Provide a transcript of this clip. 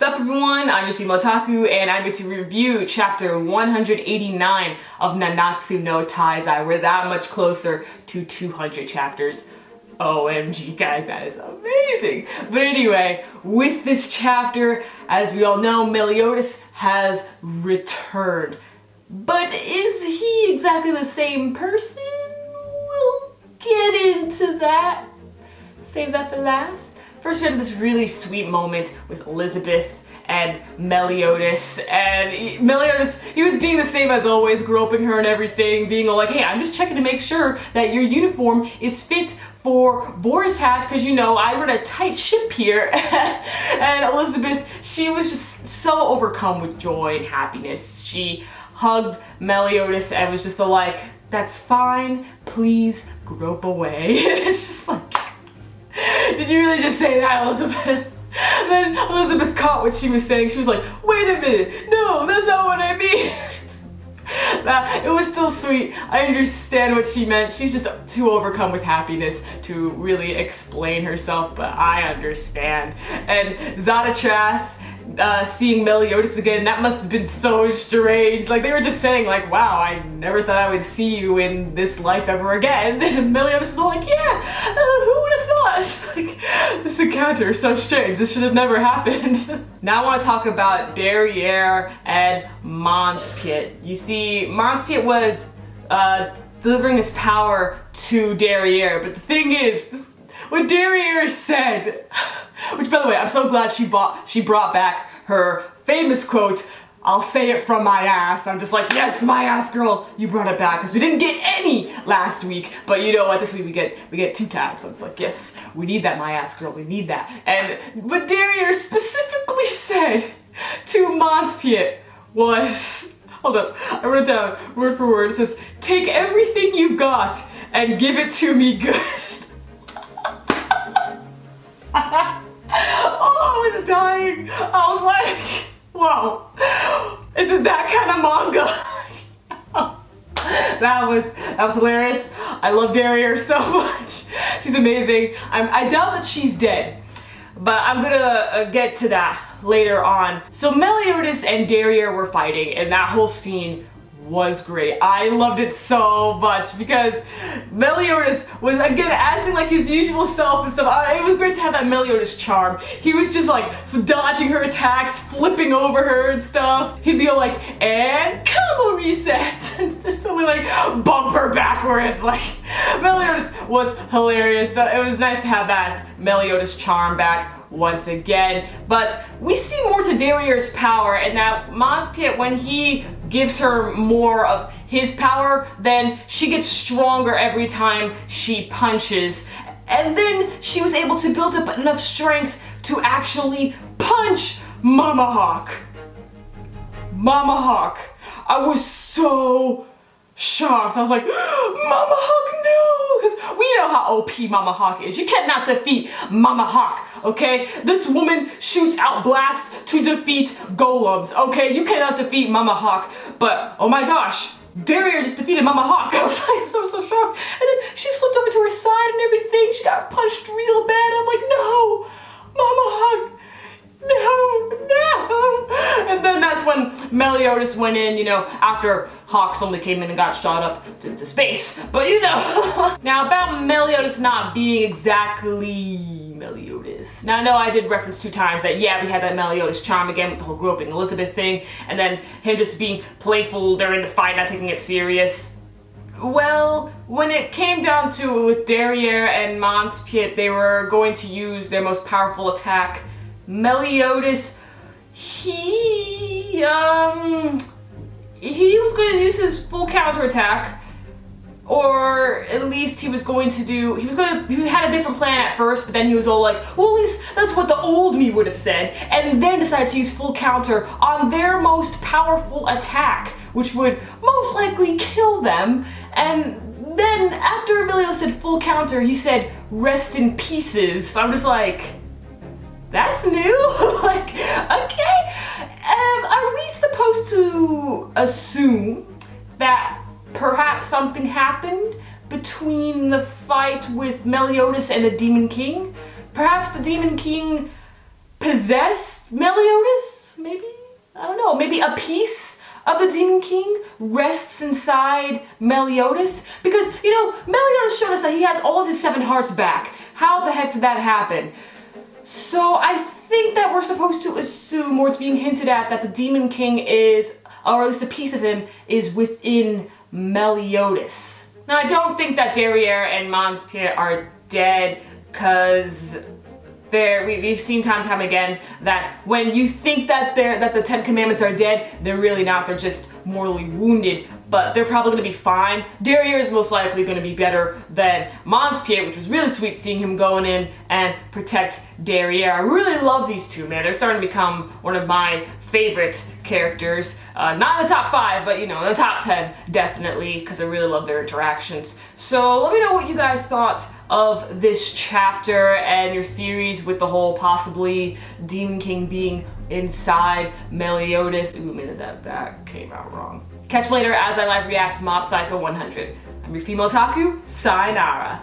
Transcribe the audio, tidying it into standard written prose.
up everyone, I'm your female otaku and I'm going to review chapter 189 of Nanatsu no Taizai. We're that much closer to 200 chapters. OMG guys, that is amazing! But anyway, with this chapter, as we all know, Meliodas has returned. But is he exactly the same person? We'll get into that. Save that for last. First we had this really sweet moment with Elizabeth and Meliodas, and Meliodas, he was being the same as always, groping her and everything, being all like, hey, I'm just checking to make sure that your uniform is fit for Boar's hat, because you know, I run a tight ship here. And Elizabeth, she was just so overcome with joy and happiness. She hugged Meliodas and was just all like, that's fine, please grope away. It's just like, did you really just say that, Elizabeth? And then Elizabeth caught what she was saying. She was like, wait a minute, no, that's not what I mean. It was still sweet. I understand what she meant. She's just too overcome with happiness to really explain herself, but I understand. And Zadatras, seeing Meliodas again, that must have been so strange. Like, they were just saying like, wow, I never thought I would see you in this life ever again. And Meliodas was all like, yeah, who would have thought? Like, this encounter is so strange. This should have never happened. Now I want to talk about Derriere and Monspiet. You see, Monspiet was delivering his power to Derriere, but the thing is, what Derriere said, which by the way, I'm so glad she brought back her famous quote, I'll say it from my ass. I'm just like, yes, my ass girl, you brought it back, because we didn't get any last week, but you know what, this week we get 2 times. So it's like, yes, we need that, my ass girl, we need that. And what Derriere specifically said to Monspiet was, hold up, I wrote it down word for word. It says, take everything you've got and give it to me good. Oh, I was dying. I was like, wow, is it that kind of manga? That was hilarious. I love Derriere so much. She's amazing. I doubt that she's dead, but I'm gonna get to that later on. So Meliodas and Derriere were fighting, and that whole scene was great. I loved it so much because Meliodas was again acting like his usual self and stuff. It was great to have that Meliodas charm. He was just like dodging her attacks, flipping over her and stuff. He'd be all like, and combo reset, and just suddenly like bump her backwards. Like, Meliodas was hilarious. So it was nice to have that Meliodas charm back once again. But we see more to Derriere's power, and that Monspiet, when he gives her more of his power, then she gets stronger every time she punches. And then she was able to build up enough strength to actually punch Mama Hawk. Mama Hawk. I was so shocked. I was like, Mama Hawk, no! Because we know how OP Mama Hawk is. You cannot defeat Mama Hawk, okay? This woman shoots out blasts to defeat golems, okay? You cannot defeat Mama Hawk. But, oh my gosh, Derriere just defeated Mama Hawk. I was like, so shocked. And then she flipped over to her side and everything. She got punched real bad. I'm like, no! Mama Hawk! No! And then that's when Meliodas went in, you know, after Hawks only came in and got shot up to space. But you know. Now about Meliodas not being exactly Meliodas. Now I know I did reference 2 times that, yeah, we had that Meliodas charm again with the whole groping Elizabeth thing, and then him just being playful during the fight, not taking it serious. Well, when it came down to it with Derriere and Monspiet, they were going to use their most powerful attack. Meliodas, he was going to use his full counterattack, or at least he had a different plan at first, but then he was all like, well, at least that's what the old me would have said, and then decided to use full counter on their most powerful attack, which would most likely kill them. And then after Meliodas said full counter, he said, rest in pieces. So I'm just like, that's new? Like, okay. Are we supposed to assume that perhaps something happened between the fight with Meliodas and the Demon King? Perhaps the Demon King possessed Meliodas, maybe? I don't know, maybe a piece of the Demon King rests inside Meliodas? Because, you know, Meliodas showed us that he has all of his 7 hearts back. How the heck did that happen? So I think that we're supposed to assume, or it's being hinted at, that the Demon King is, or at least a piece of him, is within Meliodas. Now, I don't think that Derriere and Monspiet are dead, because we've seen time and time again that when you think that the 10 Commandments are dead, they're really not. They're just mortally wounded, but they're probably going to be fine. Derriere is most likely going to be better than Monspiet, which was really sweet seeing him going in and protect Derriere. I really love these two, man. They're starting to become one of my favorite characters. Not in the top 5, but you know, in the top 10, definitely, because I really love their interactions. So let me know what you guys thought of this chapter and your theories with the whole possibly Demon King being inside Meliodas. Ooh, man, that came out wrong. Catch you later as I live react to Mob Psycho 100. I'm your female otaku, sayonara.